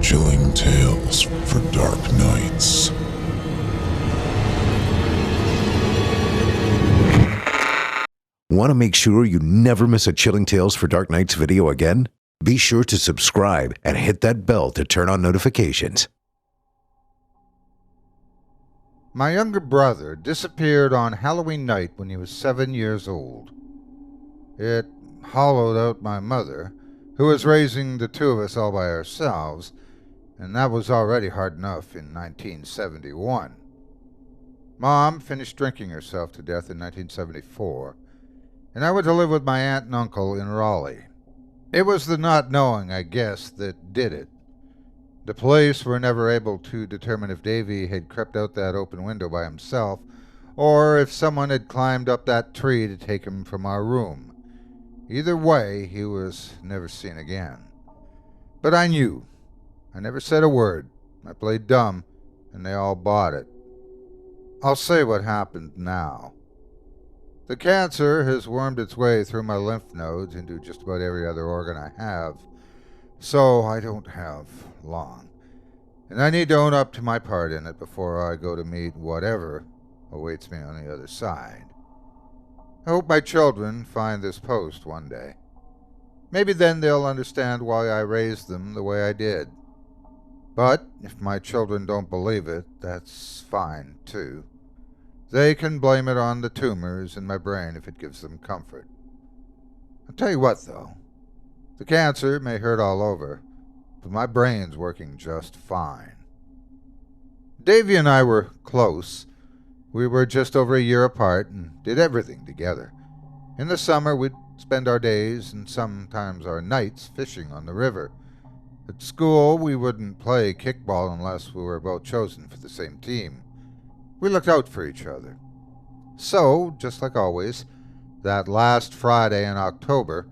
Chilling tales for dark nights. Want to make sure you never miss a Chilling Tales for Dark Nights video again? Be sure to subscribe and hit that bell to turn on notifications. My younger brother disappeared on Halloween night when he was 7 years old. It hollowed out my mother, who was raising the two of us all by ourselves, and that was already hard enough in 1971. Mom finished drinking herself to death in 1974, and I went to live with my aunt and uncle in Raleigh. It was the not knowing, I guess, that did it. The police were never able to determine if Davy had crept out that open window by himself, or if someone had climbed up that tree to take him from our room. Either way, he was never seen again. But I knew. I never said a word. I played dumb, and they all bought it. I'll say what happened now. The cancer has wormed its way through my lymph nodes into just about every other organ I have, so I don't have long. And I need to own up to my part in it before I go to meet whatever awaits me on the other side. I hope my children find this post one day. Maybe then they'll understand why I raised them the way I did. But if my children don't believe it, that's fine, too. They can blame it on the tumors in my brain if it gives them comfort. I'll tell you what, though. The cancer may hurt all over, but my brain's working just fine. Davy and I were close. We were just over a year apart and did everything together. In the summer, we'd spend our days and sometimes our nights fishing on the river. At school, we wouldn't play kickball unless we were both chosen for the same team. We looked out for each other. So, just like always, that last Friday in October,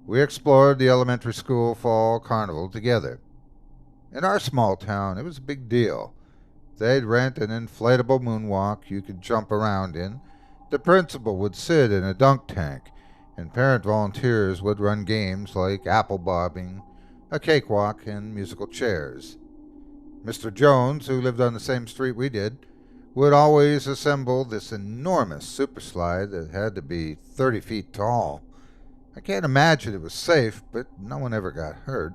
we explored the elementary school fall carnival together. In our small town, it was a big deal. They'd rent an inflatable moonwalk you could jump around in. The principal would sit in a dunk tank, and parent volunteers would run games like apple bobbing, a cakewalk, and musical chairs. Mr. Jones, who lived on the same street we did, would always assemble this enormous superslide that had to be 30 feet tall. I can't imagine it was safe, but no one ever got hurt.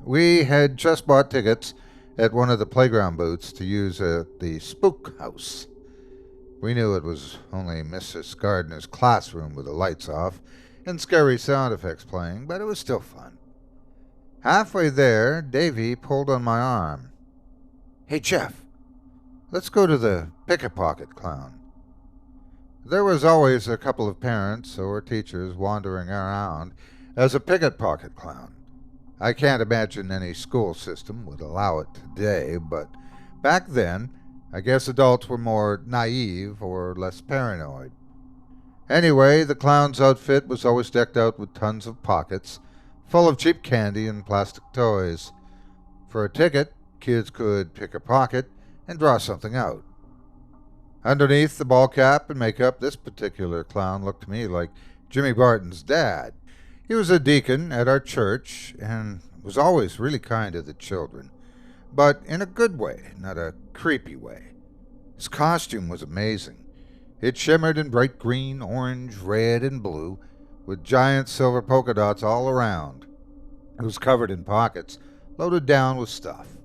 We had just bought tickets at one of the playground booths to use at the Spook House. We knew it was only Mrs. Gardner's classroom with the lights off and scary sound effects playing, but it was still fun. Halfway there, Davy pulled on my arm. "Hey, Jeff, let's go to the Pick-a-Pocket Clown." There was always a couple of parents or teachers wandering around as a picket-pocket clown. I can't imagine any school system would allow it today, but back then, I guess adults were more naive or less paranoid. Anyway, the clown's outfit was always decked out with tons of pockets, full of cheap candy and plastic toys. For a ticket, kids could pick a pocket and draw something out. Underneath the ball cap and makeup, this particular clown looked to me like Jimmy Barton's dad. He was a deacon at our church and was always really kind to the children, but in a good way, not a creepy way. His costume was amazing. It shimmered in bright green, orange, red, and blue, with giant silver polka dots all around. It was covered in pockets, loaded down with stuff.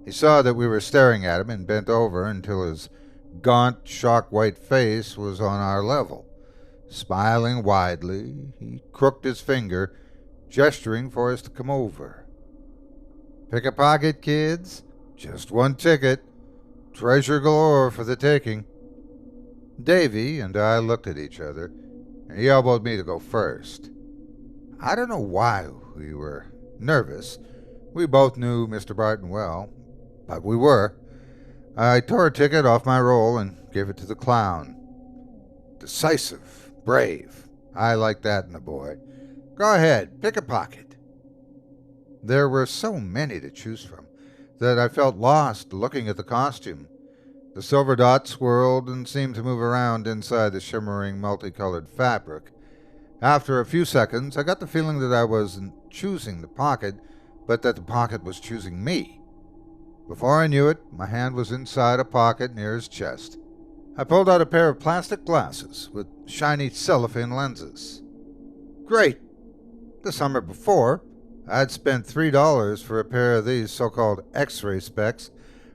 He saw that we were staring at him and bent over until his gaunt, shock-white face was on our level. Smiling widely, he crooked his finger, gesturing for us to come over. "Pick a pocket, kids. Just one ticket. Treasure galore for the taking." Davy and I looked at each other, and he elbowed me to go first. I don't know why we were nervous. We both knew Mr. Barton well, but we were. I tore a ticket off my roll and gave it to the clown. Decisive, brave. I like that in a boy. "Go ahead, pick a pocket." There were so many to choose from that I felt lost looking at the costume. The silver dots swirled and seemed to move around inside the shimmering multicolored fabric. After a few seconds, I got the feeling that I wasn't choosing the pocket, but that the pocket was choosing me. Before I knew it, my hand was inside a pocket near his chest. I pulled out a pair of plastic glasses with shiny cellophane lenses. Great! The summer before, I'd spent $3 for a pair of these so-called X-ray specs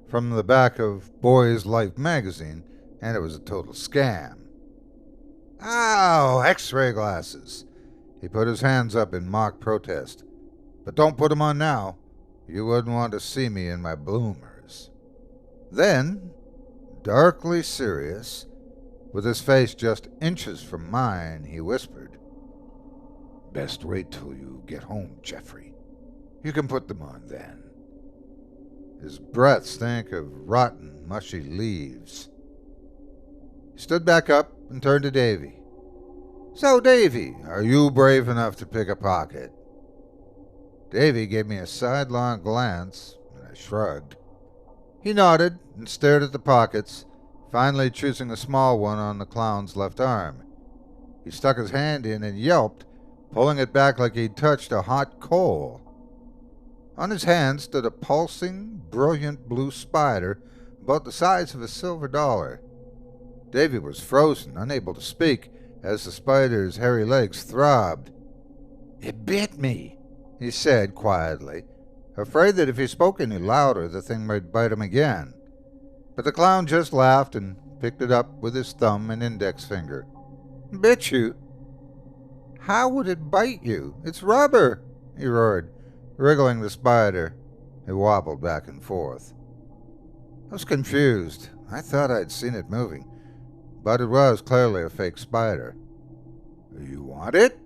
from the back of Boy's Life magazine, and it was a total scam. Ow! X-ray glasses! He put his hands up in mock protest. But don't put them on now. You wouldn't want to see me in my bloomers. Then, darkly serious, with his face just inches from mine, he whispered, "Best wait till you get home, Jeffrey. You can put them on then." His breath stank of rotten, mushy leaves. He stood back up and turned to Davy. "So, Davy, are you brave enough to pick a pocket?" Davy gave me a sidelong glance, and I shrugged. He nodded and stared at the pockets, finally choosing a small one on the clown's left arm. He stuck his hand in and yelped, pulling it back like he'd touched a hot coal. On his hand stood a pulsing, brilliant blue spider about the size of a silver dollar. Davy was frozen, unable to speak, as the spider's hairy legs throbbed. "It bit me," he said quietly, afraid that if he spoke any louder, the thing might bite him again. But the clown just laughed and picked it up with his thumb and index finger. "Bit you? How would it bite you? It's rubber," he roared, wriggling the spider. It wobbled back and forth. I was confused. I thought I'd seen it moving, but it was clearly a fake spider. "You want it?"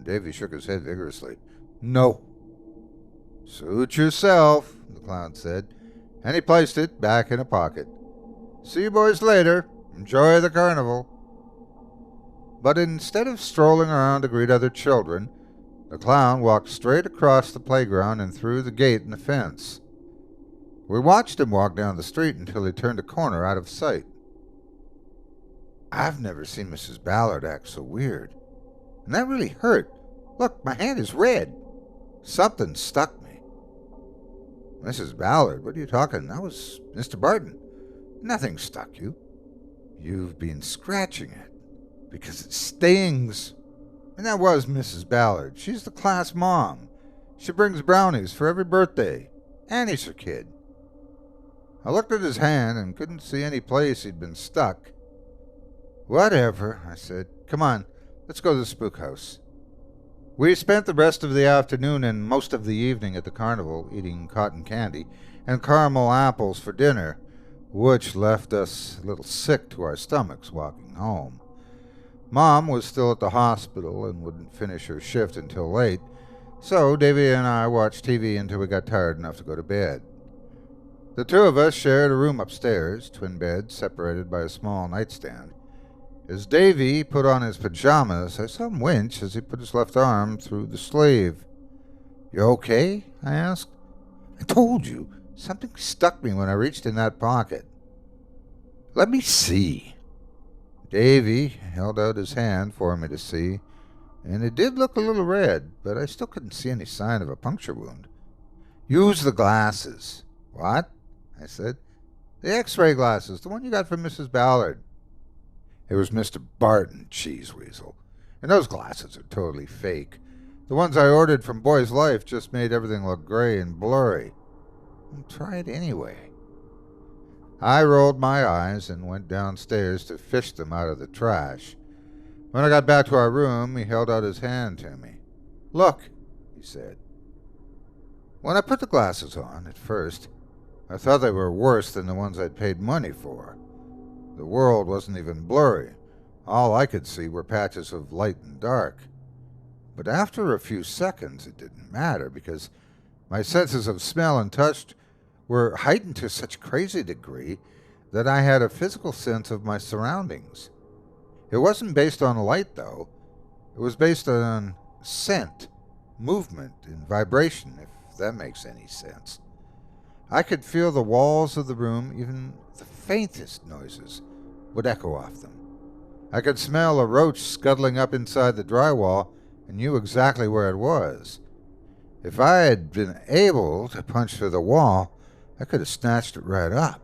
Davy shook his head vigorously. "No." "Suit yourself," the clown said, and he placed it back in a pocket. "See you boys later. Enjoy the carnival." But instead of strolling around to greet other children, the clown walked straight across the playground and through the gate in the fence. We watched him walk down the street until he turned a corner out of sight. I've never seen Mrs. Ballard act so weird. And that really hurt. Look, my hand is red. Something stuck me. "Mrs. Ballard, what are you talking? That was Mr. Barton. Nothing stuck you. You've been scratching it because it stings." And that was Mrs. Ballard. She's the class mom. She brings brownies for every birthday. Annie's her kid. I looked at his hand and couldn't see any place he'd been stuck. "Whatever," I said. "Come on, let's go to the spook house." We spent the rest of the afternoon and most of the evening at the carnival, eating cotton candy and caramel apples for dinner, which left us a little sick to our stomachs walking home. Mom was still at the hospital and wouldn't finish her shift until late, so Davy and I watched TV until we got tired enough to go to bed. The two of us shared a room upstairs, twin beds separated by a small nightstand. As Davy put on his pajamas, I saw him wince as he put his left arm through the sleeve. "You okay?" I asked. "I told you, something stuck me when I reached in that pocket." "Let me see." Davy held out his hand for me to see, and it did look a little red, but I still couldn't see any sign of a puncture wound. "Use the glasses." "What?" I said. "The X-ray glasses, the one you got from Mrs. Ballard." It was Mr. Barton, cheese weasel. And those glasses are totally fake. The ones I ordered from Boy's Life just made everything look gray and blurry. I'll try it anyway. I rolled my eyes and went downstairs to fish them out of the trash. When I got back to our room, he held out his hand to me. "Look," he said. When I put the glasses on, at first, I thought they were worse than the ones I'd paid money for. The world wasn't even blurry. All I could see were patches of light and dark. But after a few seconds, it didn't matter because my senses of smell and touch were heightened to such crazy degree that I had a physical sense of my surroundings. It wasn't based on light, though. It was based on scent, movement, and vibration, if that makes any sense. I could feel the walls of the room, even the faintest noises would echo off them. I could smell a roach scuttling up inside the drywall and knew exactly where it was. If I had been able to punch through the wall, I could have snatched it right up.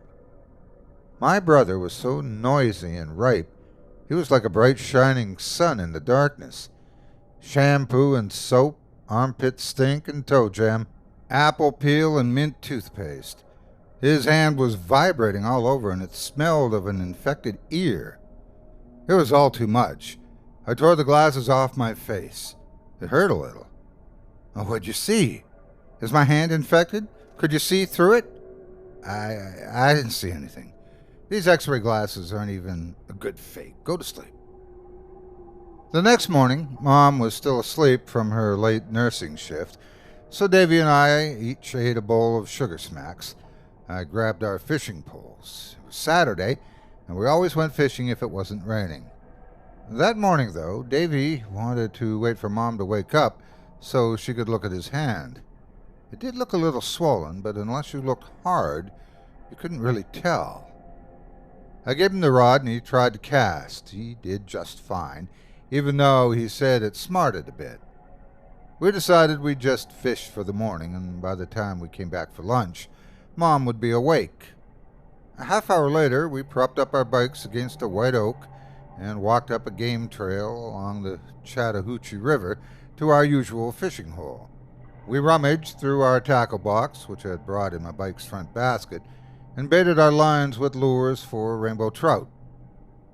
My brother was so noisy and ripe, he was like a bright shining sun in the darkness. Shampoo and soap, armpit stink and toe jam, apple peel and mint toothpaste. His hand was vibrating all over and it smelled of an infected ear. It was all too much. I tore the glasses off my face. It hurt a little. Oh, what'd you see? Is my hand infected? Could you see through it? I didn't see anything. These x-ray glasses aren't even a good fake. Go to sleep. The next morning, Mom was still asleep from her late nursing shift, so Davy and I each ate a bowl of sugar smacks. I grabbed our fishing poles. It was Saturday, and we always went fishing if it wasn't raining. That morning, though, Davy wanted to wait for Mom to wake up so she could look at his hand. It did look a little swollen, but unless you looked hard, you couldn't really tell. I gave him the rod and he tried to cast. He did just fine, even though he said it smarted a bit. We decided we'd just fish for the morning, and by the time we came back for lunch, Mom would be awake. A half hour later, we propped up our bikes against a white oak and walked up a game trail along the Chattahoochee River to our usual fishing hole. We rummaged through our tackle box, which I had brought in my bike's front basket, and baited our lines with lures for rainbow trout.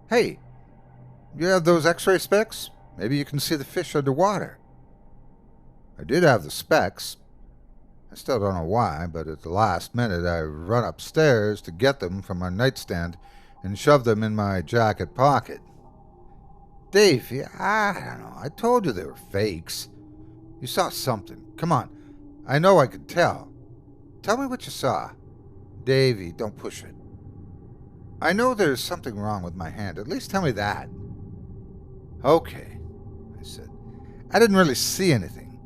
Hey, you have those x-ray specs? Maybe you can see the fish underwater. I did have the specs. I still don't know why, but at the last minute I run upstairs to get them from our nightstand and shove them in my jacket pocket. Davey, I don't know. I told you they were fakes. You saw something. Come on. I know I could tell. Tell me what you saw. Davy, don't push it. I know there's something wrong with my hand. At least tell me that. Okay, I said. I didn't really see anything.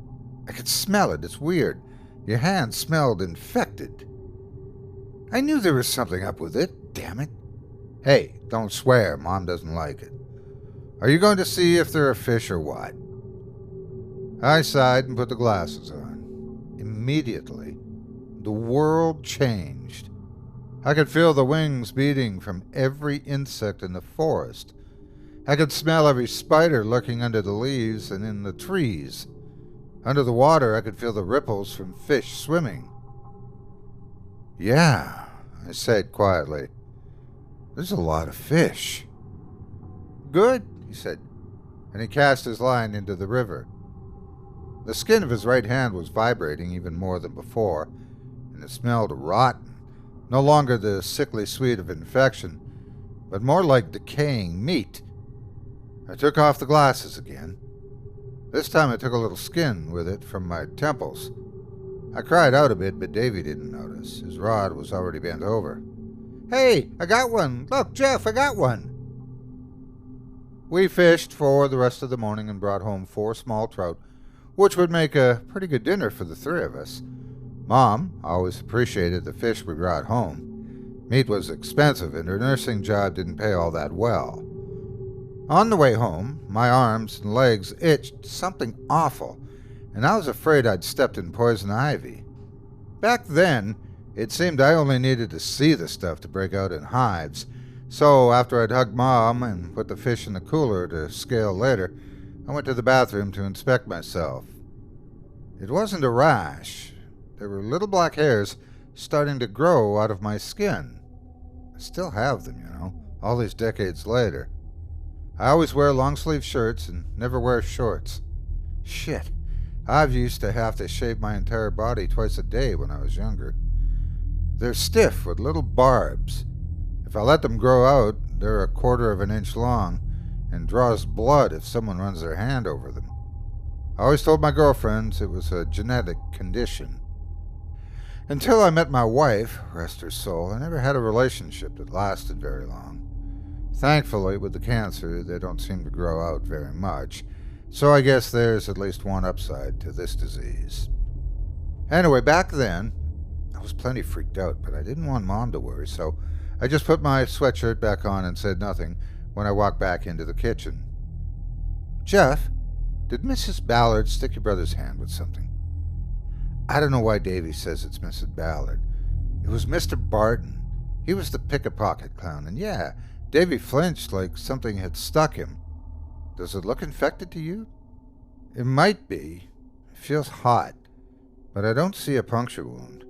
I could smell it. It's weird. Your hand smelled infected. I knew there was something up with it. Damn it. Hey, don't swear. Mom doesn't like it. Are you going to see if there are fish or what? I sighed and put the glasses on. Immediately, the world changed. I could feel the wings beating from every insect in the forest. I could smell every spider lurking under the leaves and in the trees. Under the water, I could feel the ripples from fish swimming. Yeah, I said quietly. There's a lot of fish. Good, he said, and he cast his line into the river. The skin of his right hand was vibrating even more than before, and it smelled rotten. No longer the sickly sweet of infection, but more like decaying meat. I took off the glasses again. This time I took a little skin with it from my temples. I cried out a bit, but Davy didn't notice. His rod was already bent over. Hey, I got one! Look, Jeff, I got one! We fished for the rest of the morning and brought home 4 small trout, which would make a pretty good dinner for the 3 of us. Mom always appreciated the fish we brought home. Meat was expensive, and her nursing job didn't pay all that well. On the way home, my arms and legs itched something awful, and I was afraid I'd stepped in poison ivy. Back then, it seemed I only needed to see the stuff to break out in hives, so after I'd hugged Mom and put the fish in the cooler to scale later, I went to the bathroom to inspect myself. It wasn't a rash. There were little black hairs starting to grow out of my skin. I still have them, all these decades later. I always wear long-sleeve shirts and never wear shorts. Shit, I've used to have to shave my entire body twice a day when I was younger. They're stiff with little barbs. If I let them grow out, they're 1/4 of an inch long and draws blood if someone runs their hand over them. I always told my girlfriends it was a genetic condition. Until I met my wife, rest her soul, I never had a relationship that lasted very long. Thankfully, with the cancer, they don't seem to grow out very much, so I guess there's at least one upside to this disease. Anyway, back then, I was plenty freaked out, but I didn't want Mom to worry, so I just put my sweatshirt back on and said nothing when I walked back into the kitchen. Jeff, did Mrs. Ballard stick your brother's hand with something? I don't know why Davy says it's Mrs. Ballard. It was Mr. Barton. He was the pick-a-pocket clown, and yeah, Davy flinched like something had stuck him. Does it look infected to you? It might be. It feels hot, but I don't see a puncture wound.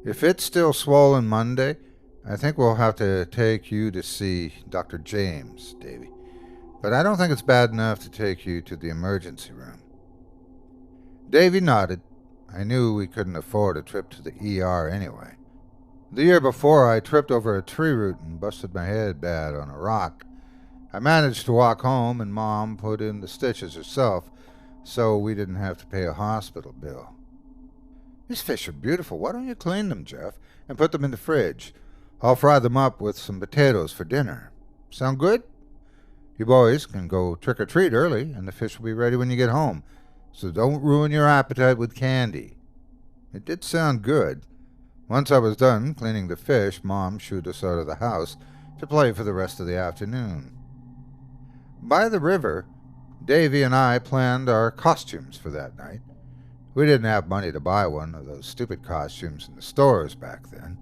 If it's still swollen Monday, I think we'll have to take you to see Dr. James, Davy. But I don't think it's bad enough to take you to the emergency room. Davy nodded. I knew we couldn't afford a trip to the ER anyway. The year before, I tripped over a tree root and busted my head bad on a rock. I managed to walk home, and Mom put in the stitches herself, so we didn't have to pay a hospital bill. These fish are beautiful. Why don't you clean them, Jeff, and put them in the fridge? I'll fry them up with some potatoes for dinner. Sound good? You boys can go trick-or-treat early, and the fish will be ready when you get home, so don't ruin your appetite with candy. It did sound good. Once I was done cleaning the fish, Mom shooed us out of the house to play for the rest of the afternoon. By the river, Davy and I planned our costumes for that night. We didn't have money to buy one of those stupid costumes in the stores back then.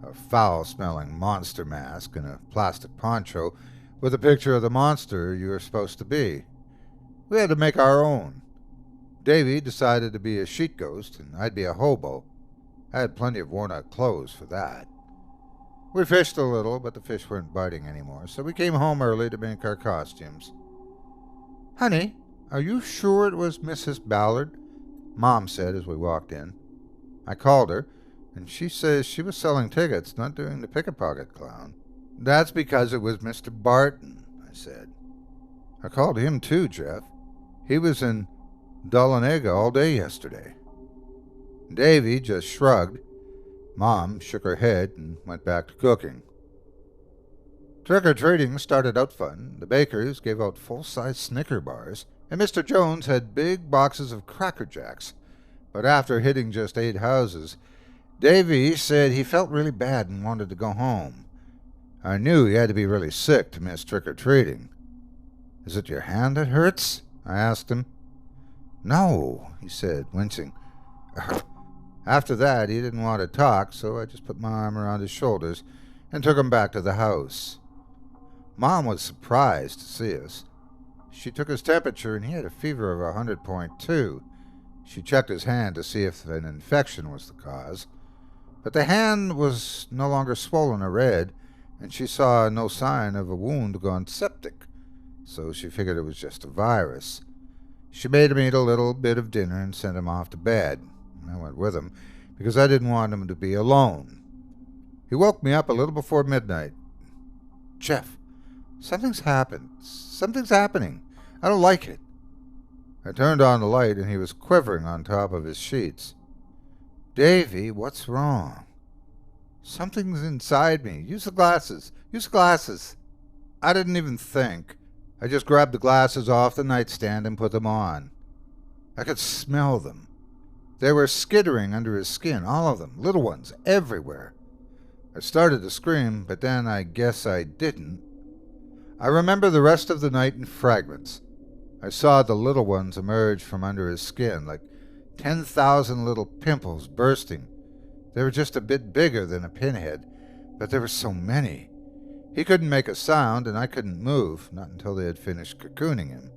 A foul-smelling monster mask and a plastic poncho with a picture of the monster you were supposed to be. We had to make our own. Davy decided to be a sheet ghost, and I'd be a hobo. I had plenty of worn-out clothes for that. We fished a little, but the fish weren't biting anymore, so we came home early to make our costumes. Honey, are you sure it was Mrs. Ballard? Mom said as we walked in. I called her, and she says she was selling tickets, not doing the pick-a-pocket clown. That's because it was Mr. Barton, I said. I called him too, Jeff. He was in Dahlonega all day yesterday. Davy just shrugged. Mom shook her head and went back to cooking. Trick-or-treating started out fun. The bakers gave out full-size Snicker bars, and Mr. Jones had big boxes of Cracker Jacks. But after hitting just 8 houses, Davy said he felt really bad and wanted to go home. I knew he had to be really sick to miss trick-or-treating. Is it your hand that hurts? I asked him. No, he said, wincing. After that, he didn't want to talk, so I just put my arm around his shoulders and took him back to the house. Mom was surprised to see us. She took his temperature, and he had a fever of 100.2. She checked his hand to see if an infection was the cause. But the hand was no longer swollen or red, and she saw no sign of a wound gone septic, so she figured it was just a virus. She made him eat a little bit of dinner and sent him off to bed. I went with him, because I didn't want him to be alone. He woke me up a little before midnight. Jeff, something's happened. Something's happening. I don't like it. I turned on the light, and he was quivering on top of his sheets. Davy, what's wrong? Something's inside me. Use the glasses. Use the glasses. I didn't even think. I just grabbed the glasses off the nightstand and put them on. I could smell them. They were skittering under his skin, all of them, little ones, everywhere. I started to scream, but then I guess I didn't. I remember the rest of the night in fragments. I saw the little ones emerge from under his skin, like 10,000 little pimples bursting. They were just a bit bigger than a pinhead, but there were so many. He couldn't make a sound, and I couldn't move, not until they had finished cocooning him.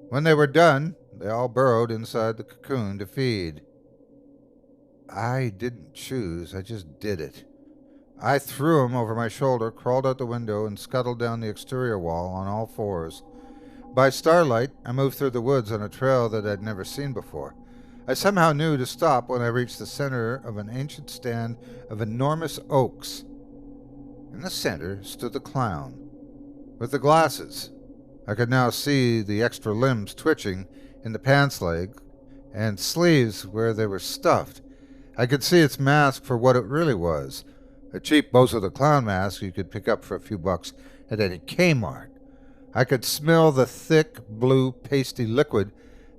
When they were done, they all burrowed inside the cocoon to feed. I didn't choose, I just did it. I threw him over my shoulder, crawled out the window, and scuttled down the exterior wall on all fours. By starlight, I moved through the woods on a trail that I'd never seen before. I somehow knew to stop when I reached the center of an ancient stand of enormous oaks. In the center stood the clown, with the glasses. I could now see the extra limbs twitching in the pants leg and sleeves where they were stuffed. I could see its mask for what it really was, a cheap Bozo the Clown mask you could pick up for a few bucks at any Kmart. I could smell the thick, blue, pasty liquid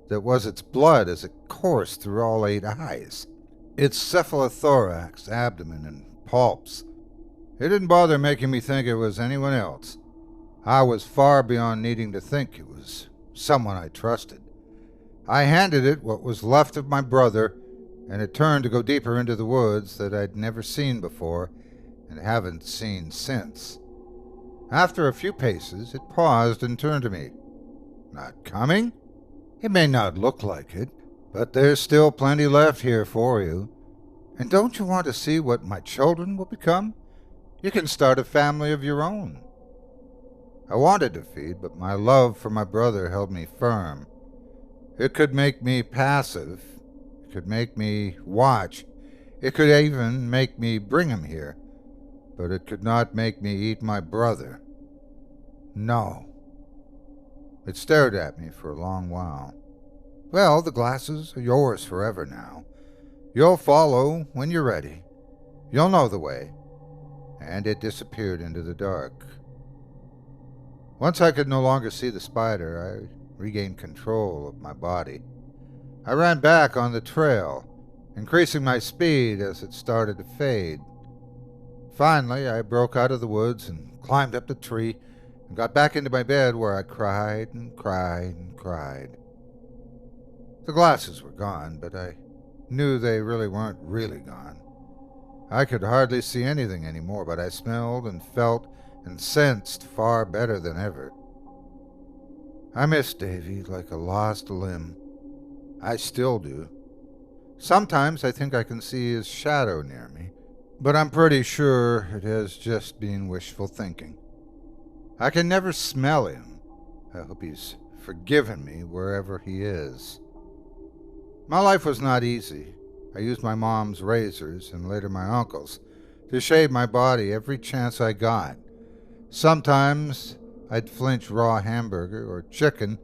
that was its blood as it coursed through all 8 eyes, its cephalothorax, abdomen, and palps. It didn't bother making me think it was anyone else. I was far beyond needing to think it was someone I trusted. I handed it what was left of my brother and it turned to go deeper into the woods that I'd never seen before and haven't seen since. After a few paces, it paused and turned to me. Not coming? It may not look like it, but there's still plenty left here for you. And don't you want to see what my children will become? You can start a family of your own. I wanted to feed, but my love for my brother held me firm. It could make me passive. It could make me watch. It could even make me bring him here. But it could not make me eat my brother. No. It stared at me for a long while. Well, the glasses are yours forever now. You'll follow when you're ready. You'll know the way. And it disappeared into the dark. Once I could no longer see the spider, I regained control of my body. I ran back on the trail, increasing my speed as it started to fade. Finally, I broke out of the woods and climbed up the tree and got back into my bed where I cried and cried and cried. The glasses were gone, but I knew they really weren't really gone. I could hardly see anything anymore, but I smelled and felt and sensed far better than ever. I miss Davy like a lost limb. I still do. Sometimes I think I can see his shadow near me, but I'm pretty sure it has just been wishful thinking. I can never smell him. I hope he's forgiven me wherever he is. My life was not easy. I used my mom's razors and later my uncle's to shave my body every chance I got. Sometimes I'd flinch raw hamburger or chicken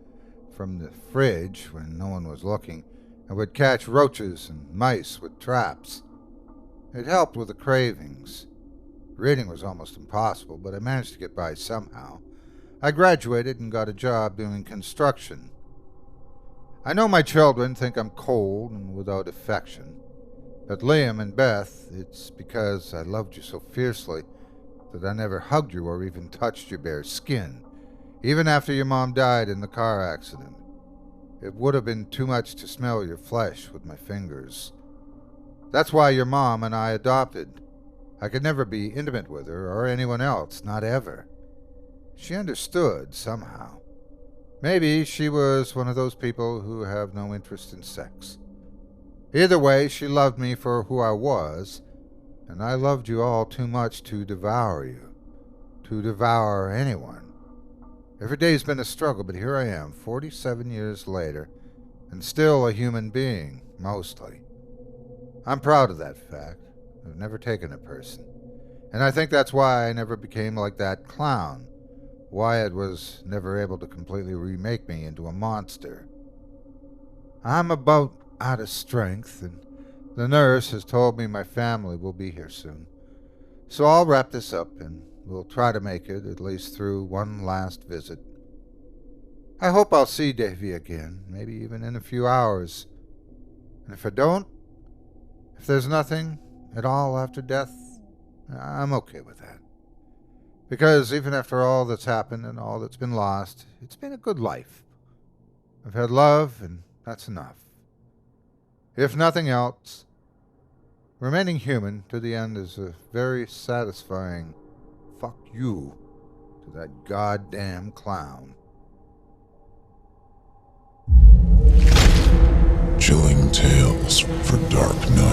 from the fridge when no one was looking and would catch roaches and mice with traps. It helped with the cravings. Reading was almost impossible, but I managed to get by somehow. I graduated and got a job doing construction. I know my children think I'm cold and without affection, but Liam and Beth, it's because I loved you so fiercely that I never hugged you or even touched your bare skin, even after your mom died in the car accident. It would have been too much to smell your flesh with my fingers. That's why your mom and I adopted. I could never be intimate with her or anyone else, not ever. She understood somehow. Maybe she was one of those people who have no interest in sex. Either way, she loved me for who I was, and I loved you all too much to devour you, to devour anyone. Every day's been a struggle, but here I am, 47 years later, and still a human being, mostly. I'm proud of that fact. I've never taken a person, and I think that's why I never became like that clown. Wyatt was never able to completely remake me into a monster. I'm about out of strength, and the nurse has told me my family will be here soon. So I'll wrap this up, and we'll try to make it at least through one last visit. I hope I'll see Davy again, maybe even in a few hours. And if I don't, if there's nothing at all after death, I'm okay with that. Because even after all that's happened and all that's been lost, it's been a good life. I've had love, and that's enough. If nothing else, remaining human to the end is a very satisfying fuck you to that goddamn clown. Chilling tales for dark nights.